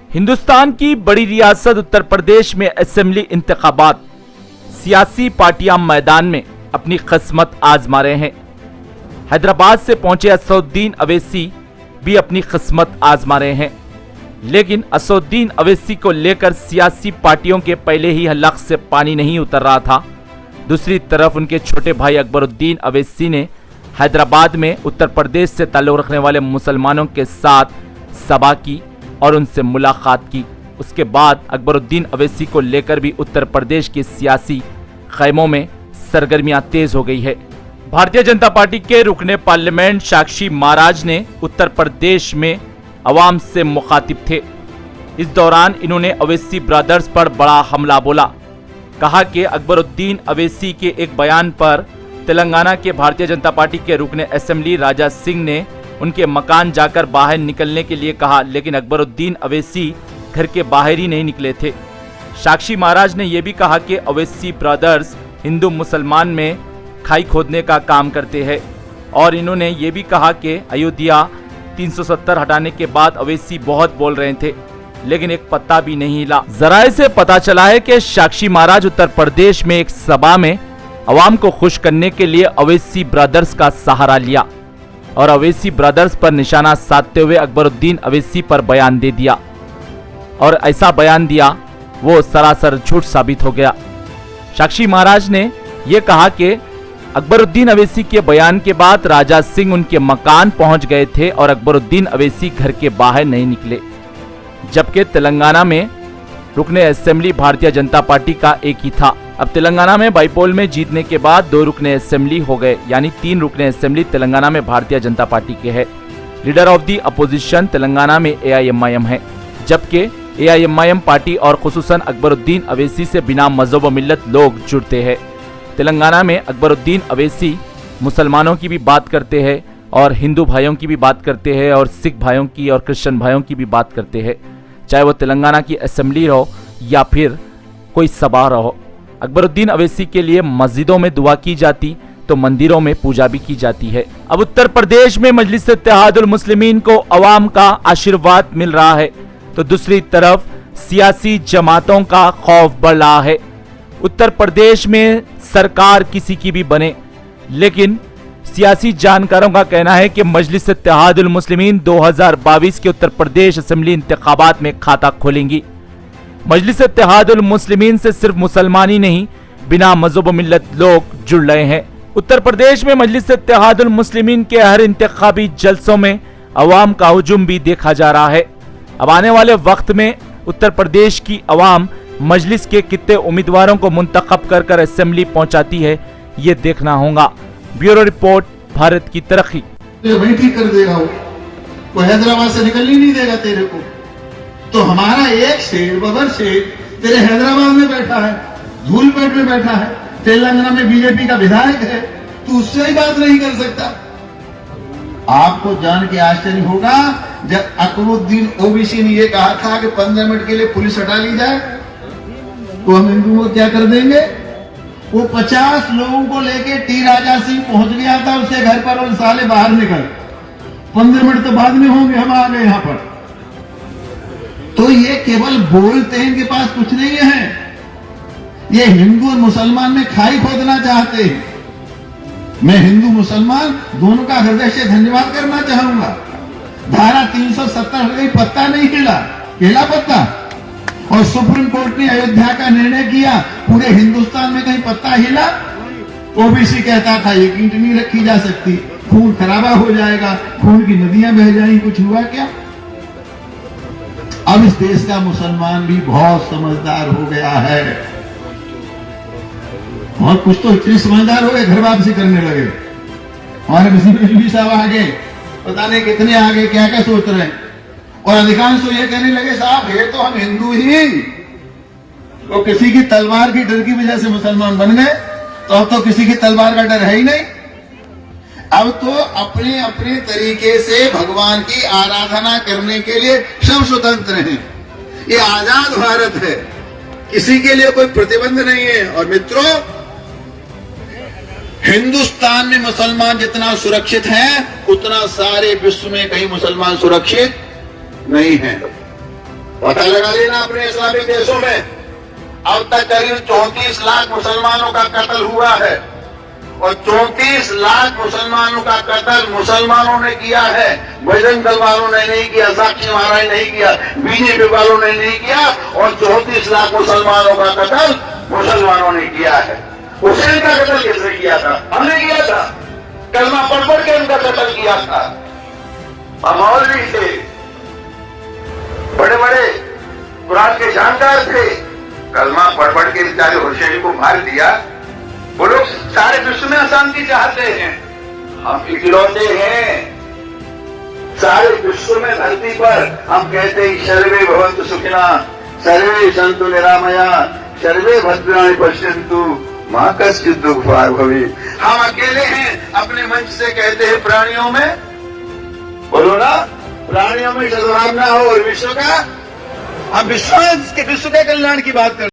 हिंदुस्तान की बड़ी रियासत उत्तर प्रदेश में असेंबली इंतखाबात, सियासी पार्टियां मैदान में अपनी किस्मत आजमा रहे हैं। हैदराबाद से पहुंचे असदुद्दीन अवैसी भी अपनी किस्मत आजमा रहे हैं, लेकिन असदुद्दीन अवैसी को लेकर सियासी पार्टियों के पहले ही हलक से पानी नहीं उतर रहा था। दूसरी तरफ उनके छोटे भाई अकबरुद्दीन अवैसी ने हैदराबाद में उत्तर प्रदेश से ताल्लुक़ रखने वाले मुसलमानों के साथ सभा की और उनसे मुलाकात की। उसके बाद अकबरुद्दीन अवैसी को लेकर भी उत्तर प्रदेश के सियासी खैमों में सरगर्मियां तेज हो गई है। भारतीय जनता पार्टी के रुकने पार्लियामेंट साक्षी महाराज ने उत्तर प्रदेश में अवाम से मुखातिब थे। इस दौरान इन्होंने अवैसी ब्रदर्स पर बड़ा हमला बोला। कहा कि अकबरुद्दीन अवैसी के एक बयान पर तेलंगाना के भारतीय जनता पार्टी के रुकने असेंबली राजा सिंह ने उनके मकान जाकर बाहर निकलने के लिए कहा, लेकिन अकबरुद्दीन अवैसी घर के बाहर ही नहीं निकले थे। साक्षी महाराज ने यह भी कहा कि अवैसी ब्रदर्स हिंदू मुसलमान में खाई खोदने का काम करते हैं और इन्होंने ये भी कहा कि अयोध्या 370 हटाने के बाद अवैसी बहुत बोल रहे थे, लेकिन एक पत्ता भी नहीं हिला। जराये से पता चला है कि साक्षी महाराज उत्तर प्रदेश में एक सभा में अवाम को खुश करने के लिए अवैसी ब्रदर्स का सहारा लिया और अवैसी ब्रदर्स पर निशाना साधते हुए अकबरुद्दीन अवैसी पर बयान दे दिया और ऐसा बयान दिया वो सरासर झूठ साबित हो गया। साक्षी महाराज ने यह कहा कि अकबरुद्दीन अवैसी के बयान के बाद राजा सिंह उनके मकान पहुंच गए थे और अकबरुद्दीन अवैसी घर के बाहर नहीं निकले, जबकि तेलंगाना में रुकने असेंबली भारतीय जनता पार्टी का एक ही था। अब तेलंगाना में बाईपोल में जीतने के बाद 2 रुकने असेंबली हो गए, यानी 3 रुकने असेंबली तेलंगाना में भारतीय जनता पार्टी के है। Leader of the opposition Telangana में AIMIM है, जबकि AIMIM पार्टी और खुसूसन अकबरुद्दीन अवैसी से बिना मजहब व मिल्लत लोग जुड़ते हैं। तेलंगाना में अकबरुद्दीन अवैसी मुसलमानों की भी बात करते हैं और हिंदू भाइयों की भी बात करते हैं और सिख भाइयों की और क्रिश्चियन भाइयों की भी बात करते हैं, चाहे वो तेलंगाना की असेंबली हो या फिर कोई सभा रहो। अकबरुद्दीन अवैसी के लिए मस्जिदों में दुआ की जाती तो मंदिरों में पूजा भी की जाती है। अब उत्तर प्रदेश में मजलिस इत्तेहादुल मुस्लिमीन को अवाम का आशीर्वाद मिल रहा है, तो दूसरी तरफ सियासी जमातों का खौफ बढ़ रहा है। उत्तर प्रदेश में सरकार किसी की भी बने, लेकिन सियासी जानकारों का कहना है कि मजलिस इत्तेहादुल मुस्लिमीन 2022 के उत्तर प्रदेश असेंबली इंतखाबात में खाता खोलेंगी। मजलिस इत्तेहादुल मुस्लिमीन से सिर्फ मुसलमान ही नहीं, बिना मजहब मिल्लत लोग जुड़ रहे हैं। उत्तर प्रदेश में मजलिस इत्तेहादुल मुस्लिमीन के हर इंतखाबी जलसों में अवाम का हुजूम भी देखा जा रहा है। अब आने वाले वक्त में उत्तर प्रदेश की अवाम मजलिस के कितने उम्मीदवारों को मुंतखब कर कर असेंबली पहुंचाती है, ये देखना होगा। ब्यूरो रिपोर्ट, भारत की तरक्की। वही ठीक कर देगा वो हैदराबाद से निकलने नहीं देगा तेरे को। तो हमारा एक शेर बबर शेर तेरे हैदराबाद में बैठा है, धूलपेट में बैठा है, तेलंगाना में बीजेपी का विधायक है, तू उससे ही बात नहीं कर सकता। आपको जान के आश्चर्य होगा, जब अकबरुद्दीन ओवैसी ने यह कहा था कि 15 मिनट के लिए पुलिस हटा ली जाए तो हम हिंदुओं को क्या कर देंगे, वो 50 लोगों को लेके टी राजा सिंह पहुंच गया था उसके घर पर और साले बाहर निकल, 15 मिनट तो बाद में होंगे, हम आ गए यहां पर। तो ये केवल बोलते हैं, इनके पास कुछ नहीं है। ये हिंदू और मुसलमान में खाई खोदना चाहते हैं। मैं हिंदू मुसलमान दोनों का हृदय से धन्यवाद करना चाहूंगा। धारा 370 हट गई, पत्ता नहीं हिला पत्ता। और सुप्रीम कोर्ट ने अयोध्या का निर्णय किया, पूरे हिंदुस्तान में कहीं पत्ता हिला? ओबीसी कहता था ये ईंट नहीं रखी जा सकती, खून खराबा हो जाएगा, खून की नदियां बह जाएंगी। कुछ हुआ क्या? अब इस देश का मुसलमान भी बहुत समझदार हो गया है, और कुछ तो इतने समझदार हो गए घर वापसी करने लगे। हमारे भी साहब आगे, पता नहीं कितने आगे क्या क्या सोच रहे हैं। और अधिकांश तो ये कहने लगे, साहब ये तो हम हिंदू ही, तो किसी की तलवार की डर की वजह से मुसलमान बन गए, तो अब तो किसी की तलवार का डर है ही नहीं। अब तो अपने अपने तरीके से भगवान की आराधना करने के लिए सब स्वतंत्र हैं। ये आजाद भारत है, किसी के लिए कोई प्रतिबंध नहीं है। और मित्रों, हिंदुस्तान में मुसलमान जितना सुरक्षित है, उतना सारे विश्व में कहीं मुसलमान सुरक्षित नहीं है। पता लगा लेना अपने इस्लामिक देशों में अब तक करीब 34 लाख मुसलमानों का कत्ल हुआ है और 34 लाख मुसलमानों का कत्ल मुसलमानों ने किया है। बजरंग दल वालों ने नहीं किया, साक्षी महाराज नहीं किया, बीजेपी वालों ने नहीं किया और 34 लाख मुसलमानों का कत्ल मुसलमानों ने किया है। हुसैन का कत्ल किसने किया था? हमने किया था। कलमा पढ़ के उनका कत्ल किया था। मौलवी थे, बड़े बड़े कुरान के जानकार थे, कलमा पढ़ के बेचारे हुसैन को मार दिया। वो लोग सारे विश्व में अशांति चाहते हैं, हम इकलौते हैं सारे विश्व में धरती पर। हम कहते हैं सर्वे भवन्तु सुखिना, सर्वे सन्तु निरामया, सर्वे भद्राणि पश्यन्तु मां कश्चित् दुःख भाग् भवेत्। हम अकेले हैं, अपने मंच से कहते हैं प्राणियों में, बोलो ना, प्राणियों में सद्भावना हो और विश्व का, हम विश्व के कल्याण की बात करते हैं।